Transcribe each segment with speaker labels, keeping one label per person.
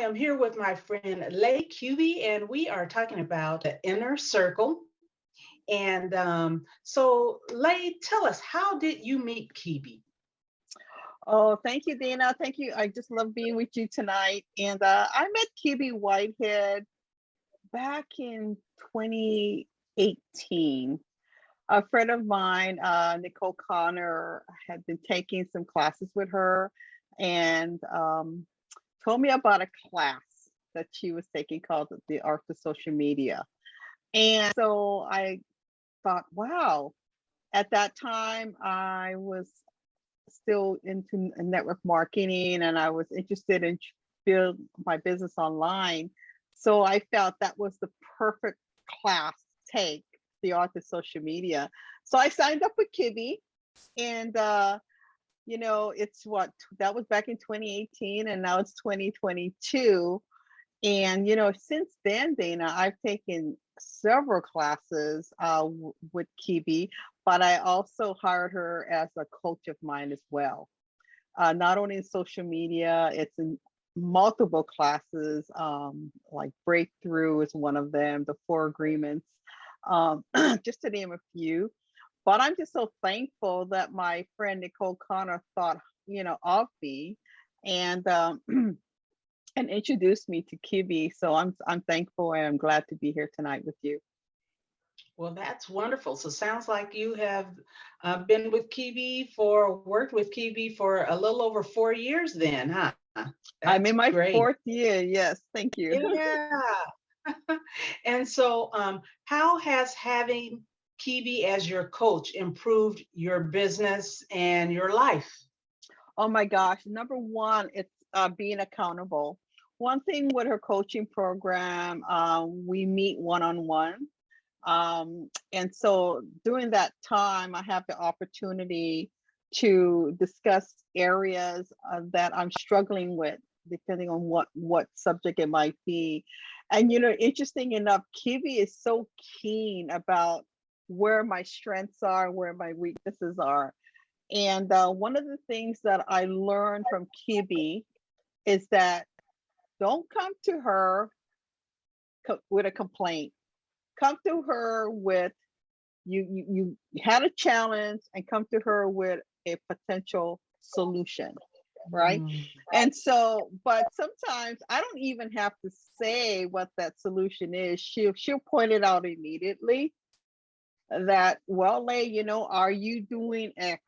Speaker 1: am here with my friend Lay Cuby, and we are talking about the inner circle. And Lay, tell us, how did you meet Kibi?
Speaker 2: Oh, thank you, Dana. Thank you. I just love being with you tonight. And I met QB Whitehead back in 2018. A friend of mine, Nicole Connor, had been taking some classes with her and told me about a class that she was taking called The Art of Social Media. And so I thought, wow, at that time I was still into network marketing and I was interested in build my business online. So I felt that was the perfect class to take, the art of social media. So I signed up with Kibby and it's what that was back in 2018 and now it's 2022. And since then, Dana, I've taken several classes with Kibi, but I also hired her as a coach of mine as well. Not only in social media, it's in multiple classes, like Breakthrough is one of them, the Four Agreements, just to name a few. But I'm just so thankful that my friend Nicole Connor thought, of me and and introduced me to Kibi. So I'm thankful and I'm glad to be here tonight with you.
Speaker 1: Well, that's wonderful. So sounds like you have been with worked with Kibi for a little over 4 years then, huh? That's
Speaker 2: I'm in my
Speaker 1: great.
Speaker 2: fourth year. Yes, thank you.
Speaker 1: Yeah. And how has having Kibi as your coach improved your business and your life?
Speaker 2: Oh my gosh. Number one, it's being accountable. One thing with her coaching program, we meet one-on-one. And so during that time, I have the opportunity to discuss areas that I'm struggling with, depending on what subject it might be. And interesting enough, Kiwi is so keen about where my strengths are, where my weaknesses are. And one of the things that I learned from Kibi is that don't come to her with a complaint. Come to her with you had a challenge and come to her with a potential solution, right?
Speaker 1: Mm.
Speaker 2: And so, but sometimes I don't even have to say what that solution is. She'll point it out immediately that, well, Lay, are you doing X?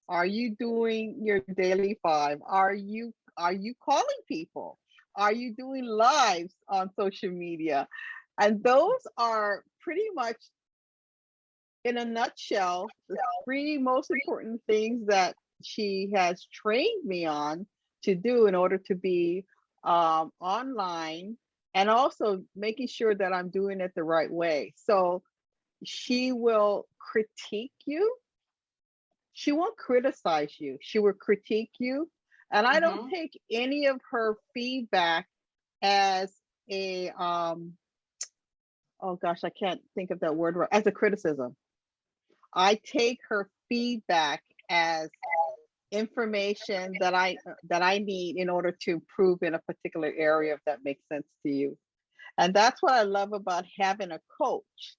Speaker 2: Are you doing your daily five? Are you calling people? Are you doing lives on social media? And those are pretty much, in a nutshell, the three most important things that she has trained me on to do in order to be online and also making sure that I'm doing it the right way. So she will critique you. She won't criticize you. She will critique you. And I don't
Speaker 1: Mhm.
Speaker 2: take any of her feedback as a oh gosh, I can't think of that word right, as a criticism. I take her feedback as information that I need in order to improve in a particular area, if that makes sense to you. And that's what I love about having a coach.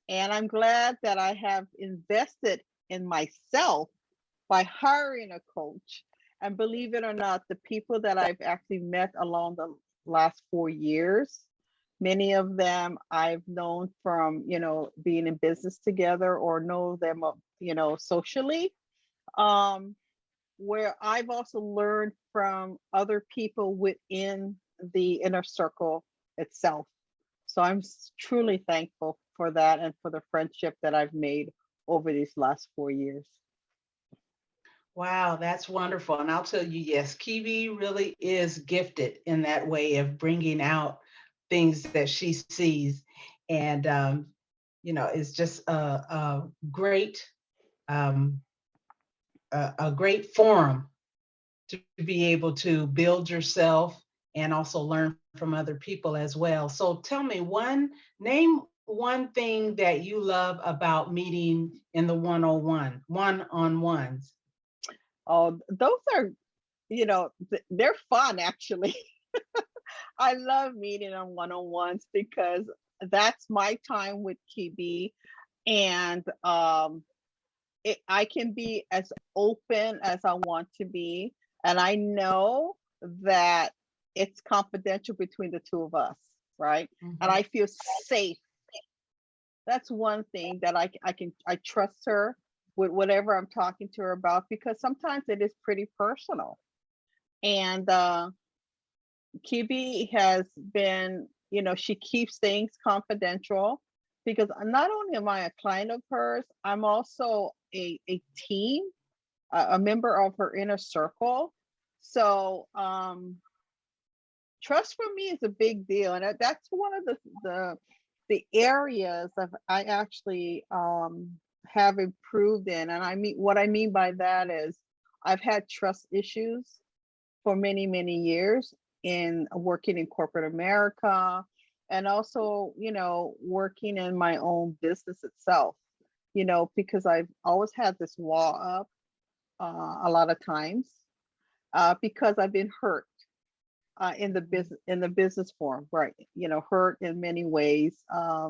Speaker 2: And I'm glad that I have invested in myself by hiring a coach. And believe it or not, the people that I've actually met along the last 4 years, many of them I've known from, being in business together or know them, socially. Um, where I've also learned from other people within the inner circle itself. So I'm truly thankful for that and for the friendship that I've made over these last 4 years.
Speaker 1: Wow, that's wonderful. And I'll tell you, yes, Kiwi really is gifted in that way of bringing out things that she sees. And, it's just um, a great forum to be able to build yourself and also learn from other people as well. So tell me name one thing that you love about meeting in the one-on-ones.
Speaker 2: Oh, those are, they're fun actually. I love meeting on one-on-ones because that's my time with Kibi, and I can be as open as I want to be, and I know that it's confidential between the two of us, right? And
Speaker 1: Mhm.
Speaker 2: I feel safe. That's one thing that I trust her with whatever I'm talking to her about, because sometimes it is pretty personal. And Kibi has been, she keeps things confidential, because not only am I a client of hers, I'm also a team, a member of her inner circle. So trust for me is a big deal, and that's one of the areas of I actually have improved in. And I mean, what I mean by that is I've had trust issues for many, many years in working in corporate America, and also, working in my own business itself, because I've always had this wall up a lot of times, because I've been hurt in the business form, right? Hurt in many ways,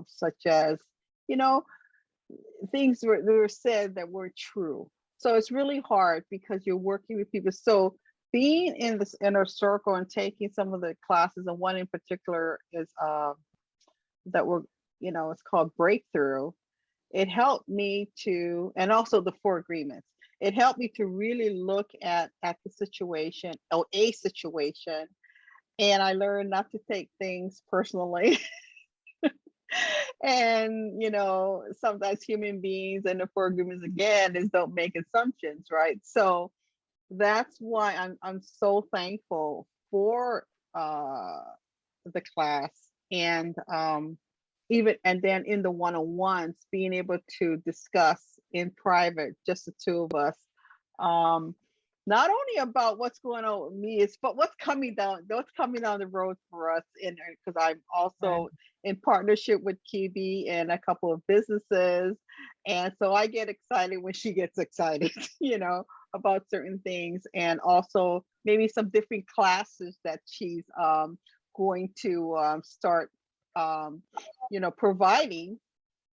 Speaker 2: such as, you know, things were said that were true. So it's really hard because you're working with people. So being in this inner circle and taking some of the classes, and one in particular is that we're, it's called Breakthrough. It helped me to, and also the Four Agreements. It helped me to really look at the situation, or a situation, and I learned not to take things personally. And sometimes human beings and the Four Agreements again is don't make assumptions, right? So that's why I'm so thankful for uh the class, and even, and then in the one-on-ones, being able to discuss in private, just the two of us, um not only about what's going on with me, it's but what's coming down the road for us, in, because I'm
Speaker 1: Right.
Speaker 2: also in partnership with Kibi and a couple of businesses, and so I get excited when she gets excited, about certain things, and also maybe some different classes that she's going to start um, providing,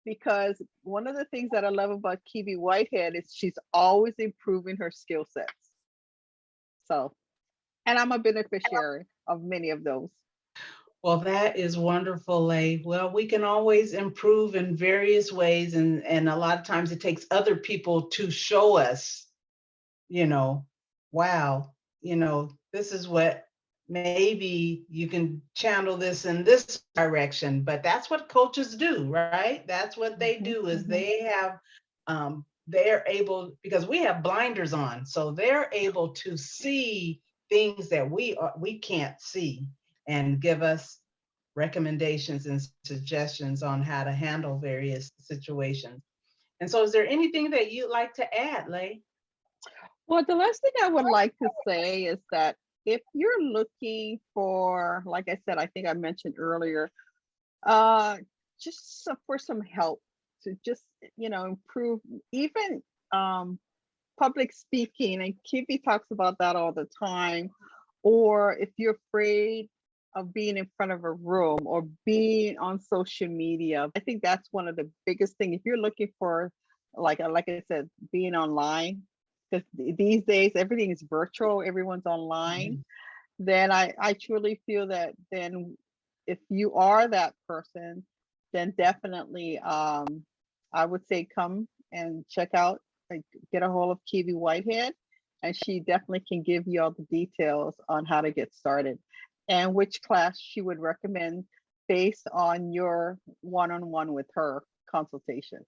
Speaker 2: because one of the things that I love about Kibi Whitehead is she's always improving her skill sets. So, and I'm a beneficiary of many of those.
Speaker 1: Well, that is wonderful, Lay. Well, we can always improve in various ways, and a lot of times it takes other people to show us, you know, wow, this is what, maybe you can channel this in this direction. But that's what coaches do, right? That's what they
Speaker 2: Mhm,
Speaker 1: do, is
Speaker 2: mhm.
Speaker 1: they're able, because we have blinders on, so they're able to see things that we can't see, and give us recommendations and suggestions on how to handle various situations. And so, is there anything that you'd like to add, Lay?
Speaker 2: Well, the last thing I would like to say is that if you're looking for, like I said, I think I mentioned earlier, uh, just for some help to just, improve even um, public speaking, and Kivi talks about that all the time. Or if you're afraid of being in front of a room or being on social media, I think that's one of the biggest things. If you're looking for, like I said, being online, because these days everything is virtual, everyone's online,
Speaker 1: Mhm.
Speaker 2: then I truly feel that then if you are that person, then definitely I would say come and check out, like, get a hold of Kiwi Whitehead, and she definitely can give you all the details on how to get started and which class she would recommend based on your one-on-one with her consultation.